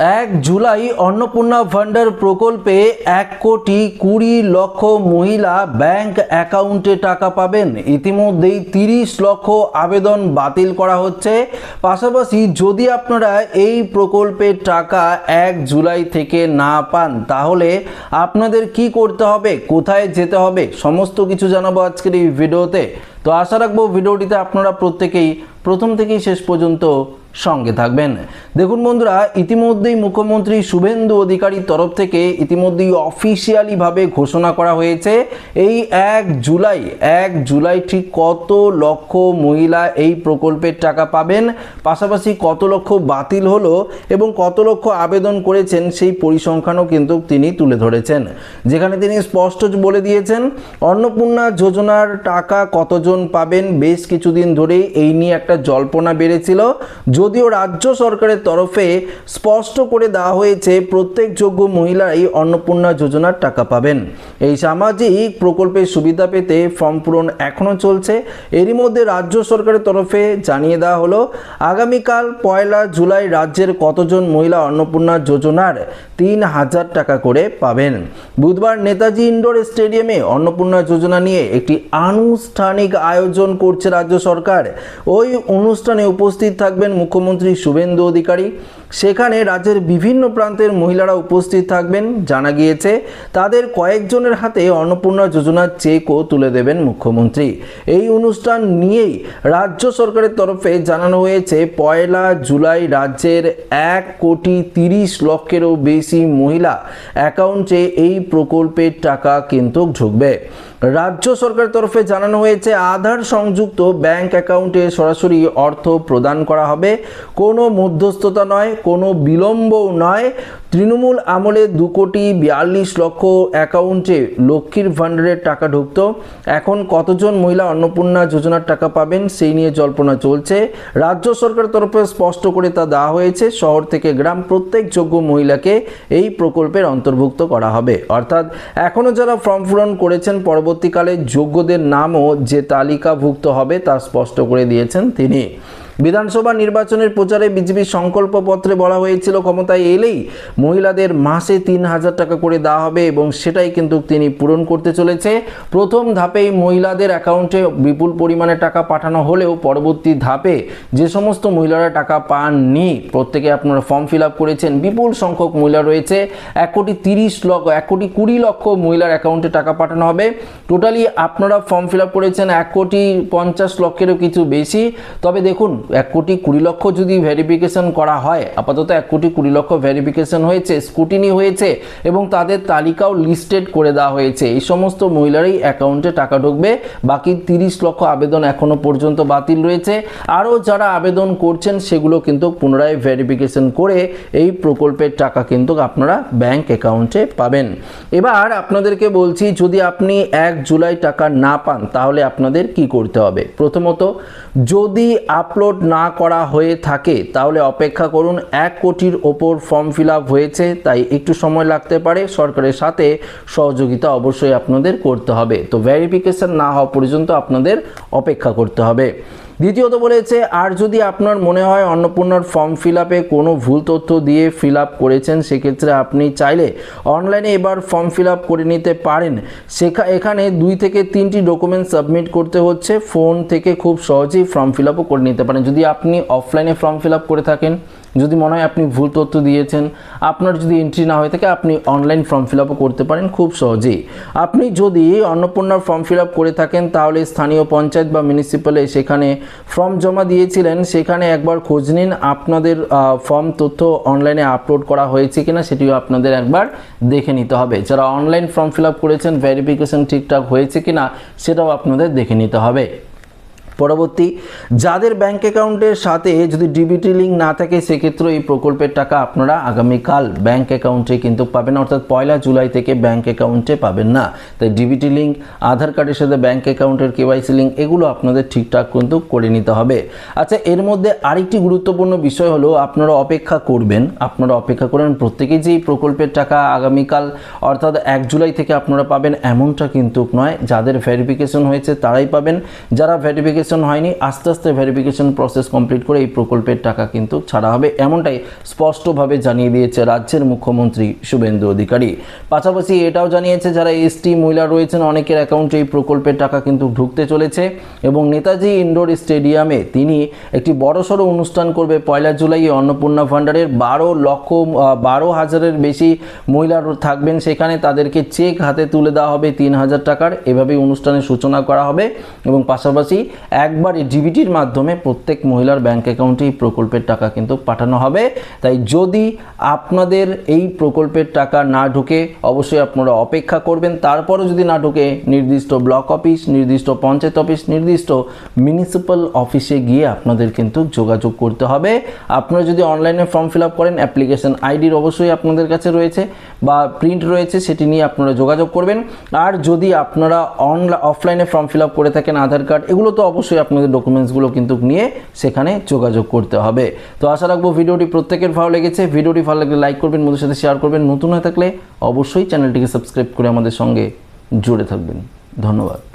एक जुलाई अन्नपूर्णा भांडार प्रकल्पे 1,20,00,000 महिला बैंक अ্যাকাউন্টে টাকা পাবেন। ইতিমধ্যেই 30 লক্ষ আবেদন বাতিল করা হচ্ছে। পাশাপাশি যদি আপনারা এই প্রকল্পের টাকা 1 জুলাই থেকে না পান তাহলে আপনাদের কি করতে হবে, কোথায় যেতে হবে, সমস্ত কিছু জানাবো আজকের এই ভিডিওতে। তো আশা রাখবো ভিডিওটিতে আপনারা প্রত্যেকেই প্রথম থেকেই শেষ পর্যন্ত সঙ্গে থাকবেন। দেখুন বন্ধুরা, ইতিমধ্যেই মুখ্যমন্ত্রী শুভেন্দু অধিকারীর তরফ থেকে ইতিমধ্যেই অফিসিয়ালি ভাবে ঘোষণা করা হয়েছে এই 1 জুলাই ঠিক কত লক্ষ মহিলা এই প্রকল্পের টাকা পাবেন, পাশাপাশি কত লক্ষ বাতিল হলো এবং কত লক্ষ আবেদন করেছেন সেই পরিসংখ্যানও কিন্তু তিনি তুলে ধরেছেন। যেখানে তিনি স্পষ্ট বলে দিয়েছেন অন্নপূর্ণা যোজনার টাকা কতজন পাবেন। বেশ কিছুদিন ধরে এই নিয়ে একটা জল্পনা বেড়েছিল, যদিও রাজ্য সরকারের তরফে স্পষ্ট করে দেওয়া হয়েছে প্রত্যেক যোগ্য মহিলারাই অন্নপূর্ণা যোজনার টাকা পাবেন। এই সামাজিক প্রকল্পের সুবিধা পেতে ফর্ম পূরণ এখনও চলছে। এরই মধ্যে রাজ্য সরকারের তরফে জানিয়ে দেওয়া হলো আগামীকাল 1 জুলাই রাজ্যের কতজন মহিলা অন্নপূর্ণা যোজনার 3,000 টাকা করে পাবেন। বুধবার নেতাজি ইন্ডোর স্টেডিয়ামে অন্নপূর্ণা যোজনা নিয়ে একটি আনুষ্ঠানিক আয়োজন করছে রাজ্য সরকার। ওই অনুষ্ঠানে উপস্থিত থাকবেন মুখ্যমন্ত্রী শুভেন্দু অধিকারী। সেখানে রাজ্যের বিভিন্ন প্রান্তের মহিলারা উপস্থিত থাকবেন। জানা গিয়েছে তাদের কয়েকজনের হাতে অন্নপূর্ণা যোজনার চেকও তুলে দেবেন মুখ্যমন্ত্রী। এই অনুষ্ঠান নিয়েই রাজ্য সরকারের তরফে জানানো হয়েছে 1 জুলাই রাজ্যের 1,30,00,000-এরও বেশি মহিলা অ্যাকাউন্টে এই প্রকল্পের টাকা কিন্তু ঢুকবে। রাজ্য সরকারের তরফে জানানো হয়েছে আধার সংযুক্ত ব্যাংক অ্যাকাউন্টে সরাসরি অর্থ প্রদান করা হবে। কোনো মধ্যস্থতা নয়, কোনো বিলম্বও নয়। তৃণমূল আমলে 2,42,00,000 অ্যাকাউন্টে লক্ষ্মীর ভাণ্ডারের টাকা ঢুকত। এখন কতজন মহিলা অন্নপূর্ণা যোজনার টাকা পাবেন সেই নিয়ে জল্পনা চলছে। রাজ্য সরকারের তরফে স্পষ্ট করে তা দেওয়া হয়েছে, শহর থেকে গ্রাম প্রত্যেক যোগ্য মহিলাকে এই প্রকল্পের অন্তর্ভুক্ত করা হবে। অর্থাৎ এখনও যারা ফর্ম পূরণ করেছেন পরবর্তীকালে যোগ্যদের নামও যে তালিকাভুক্ত হবে তা স্পষ্ট করে দিয়েছেন তিনি। বিধানসভা নির্বাচনের প্রচারে বিজেপির সংকল্পপত্রে বলা হয়েছিল ক্ষমতায় এলেই মহিলাদের মাসে 3,000 টাকা করে দেওয়া হবে এবং সেটাই কিন্তু তিনি পূরণ করতে চলেছে। প্রথম ধাপেই মহিলাদের অ্যাকাউন্টে বিপুল পরিমাণে টাকা পাঠানো হলেও পরবর্তী ধাপে যে সমস্ত মহিলারা টাকা পাননি, প্রত্যেকে আপনারা ফর্ম ফিল আপ করেছেন, বিপুল সংখ্যক মহিলা রয়েছে, 1,20,00,000 মহিলার অ্যাকাউন্টে টাকা পাঠানো হবে। টোটালি আপনারা ফর্ম ফিল আপ করেছেন 1,50,00,000-এরও কিছু বেশি। তবে দেখুন 1,20,00,000 যদি ভেরিফিকেশন করা হয়, আপাতত 1,20,00,000 ভেরিফিকেশন হয়েছে, স্কুটিনি হয়েছে এবং তাদের তালিকাও লিস্টেড করে দেওয়া হয়েছে। এই সমস্ত মহিলারই অ্যাকাউন্টে টাকা ঢুকবে। বাকি 30 লক্ষ আবেদন এখনো পর্যন্ত বাতিল রয়েছে। আরও যারা আবেদন করছেন সেগুলো কিন্তু পুনরায় ভেরিফিকেশন করে এই প্রকল্পের টাকা কিন্তু আপনারা ব্যাংক অ্যাকাউন্টে পাবেন। এবার আপনাদেরকে বলছি, যদি আপনি 1 জুলাই টাকা না পান তাহলে আপনাদের কি করতে হবে। প্রথমত, যদি আপলোড না করা হয়ে থাকে তাহলে অপেক্ষা করুন। 1 কোটির ওপর ফর্ম ফিল আপ হয়েছে, তাই একটু সময় লাগতে পারে। সরকারের সাথে সহযোগিতা অবশ্যই আপনাদের করতে হবে। তো ভেরিফিকেশন না হওয়া পর্যন্ত আপনাদের অপেক্ষা করতে হবে। দ্বিতীয়ত বলেছে, আর যদি আপনার মনে হয় অন্নপূর্ণার ফর্ম ফিল আপে কোনো ভুল তথ্য দিয়ে ফিল আপ করেছেন, সেক্ষেত্রে আপনি চাইলে অনলাইনে এবার ফর্ম ফিল আপ করে নিতে পারেন। এখানে 2 থেকে 3টি ডকুমেন্ট সাবমিট করতে হচ্ছে। ফোন থেকে খুব সহজেই ফর্ম ফিল আপও করে নিতে পারেন। যদি আপনি অফলাইনে ফর্ম ফিল আপ করে থাকেন, যদি মনে হয় আপনি ভুল তথ্য দিয়েছেন, আপনার যদি এন্ট্রি না হয়ে থাকে, আপনি অনলাইন ফর্ম ফিল আপও করতে পারেন খুব সহজেই। আপনি যদি অন্নপূর্ণার ফর্ম ফিল আপ করে থাকেন তাহলে স্থানীয় পঞ্চায়েত বা মিউনিসিপ্যালে সেখানে ফর্ম জমা দিয়েছিলেন, সেখানে একবার খোঁজ নিন আপনাদের ফর্ম তথ্য অনলাইনে আপলোড করা হয়েছে কিনা সেটিও আপনাদের একবার দেখে নিতে হবে। যারা অনলাইন ফর্ম ফিল আপ করেছেন ভেরিফিকেশন ঠিকঠাক হয়েছে কিনা সেটাও আপনাদের দেখে নিতে হবে। পরবর্তী, যাদের ব্যাংক অ্যাকাউন্টের সাথে যদি ডিবিটি লিঙ্ক না থাকে সেক্ষেত্রে এই প্রকল্পের টাকা আপনারা আগামীকাল ব্যাংক অ্যাকাউন্টে কিন্তু পাবেন। অর্থাৎ 1 জুলাই থেকে ব্যাংক অ্যাকাউন্টে পাবেন না। তাই ডিবিটি লিঙ্ক, আধার কার্ডের সাথে ব্যাংক অ্যাকাউন্টের কেওয়াইসি লিঙ্ক এগুলো আপনাদের ঠিকঠাক কিন্তু করে নিতে হবে। আচ্ছা, এর মধ্যে আরেকটি গুরুত্বপূর্ণ বিষয় হলো আপনারা অপেক্ষা করবেন। প্রত্যেকেই যে এই প্রকল্পের টাকা আগামীকাল অর্থাৎ 1 জুলাই থেকে আপনারা পাবেন এমনটা কিন্তু নয়। যাদের ভেরিফিকেশন হয়েছে তারাই পাবেন। যারা ভেরিফিকেশন ভেরিফিকেশন হয়নি, আস্তে আস্তে ভেরিফিকেশন প্রসেস কমপ্লিট করে এই প্রকল্পের টাকা কিন্তু ছাড়া হবে, এমনটাই স্পষ্টভাবে জানিয়ে দিয়েছে রাজ্যের মুখ্যমন্ত্রী শুভেন্দু অধিকারী। পাশাপাশি এটাও জানিয়েছে যারা এসটি মহিলা রয়েছেন অনেকের অ্যাকাউন্টে এই প্রকল্পের টাকা কিন্তু ঢুকতে চলেছে এবং নেতাজি ইনডোর স্টেডিয়ামে তিনি একটি বড়সড় অনুষ্ঠান করবে 1 জুলাই অন্নপূর্ণা ভান্ডারের 12,000-এর বেশি মহিলা থাকবেন সেখানে, তাদেরকে চেক হাতে তুলে দেওয়া হবে 3,000 টাকার। এভাবেই অনুষ্ঠানের সূচনা করা হবে এবং পাশাপাশি একবার ডিবিটির মাধ্যমে প্রত্যেক মহিলার ব্যাংক অ্যাকাউন্টে এই প্রকল্পের টাকা কিন্তু পাঠানো হবে। তাই যদি আপনাদের এই প্রকল্পের টাকা না ঢুকে অবশ্যই আপনারা অপেক্ষা করবেন, তারপরও যদি না ঢুকে নির্দিষ্ট ব্লক অফিস, নির্দিষ্ট পঞ্চায়েত অফিস, নির্দিষ্ট মিউনিসিপ্যাল অফিসে গিয়ে আপনাদের কিন্তু যোগাযোগ করতে হবে। আপনারা যদি অনলাইনে ফর্ম ফিল আপ করেন অ্যাপ্লিকেশন আইডির অবশ্যই আপনাদের কাছে রয়েছে বা প্রিন্ট রয়েছে, সেটি নিয়ে আপনারা যোগাযোগ করবেন। আর যদি আপনারা অফলাইনে ফর্ম ফিল আপ করে থাকেন আধার কার্ড, এগুলো তো অবশ্যই আপনাদের ডকুমেন্টসগুলো কিন্তু নিয়ে সেখানে যোগাযোগ করতে হবে। তো আশা রাখবো ভিডিওটি প্রত্যেকের ভালো লেগেছে। ভিডিওটি ভালো লাগলে লাইক করবেন, বন্ধুদের সাথে শেয়ার করবেন, নতুন হয়ে থাকলে অবশ্যই চ্যানেলটিকে সাবস্ক্রাইব করে আমাদের সঙ্গে জুড়ে থাকবেন। ধন্যবাদ।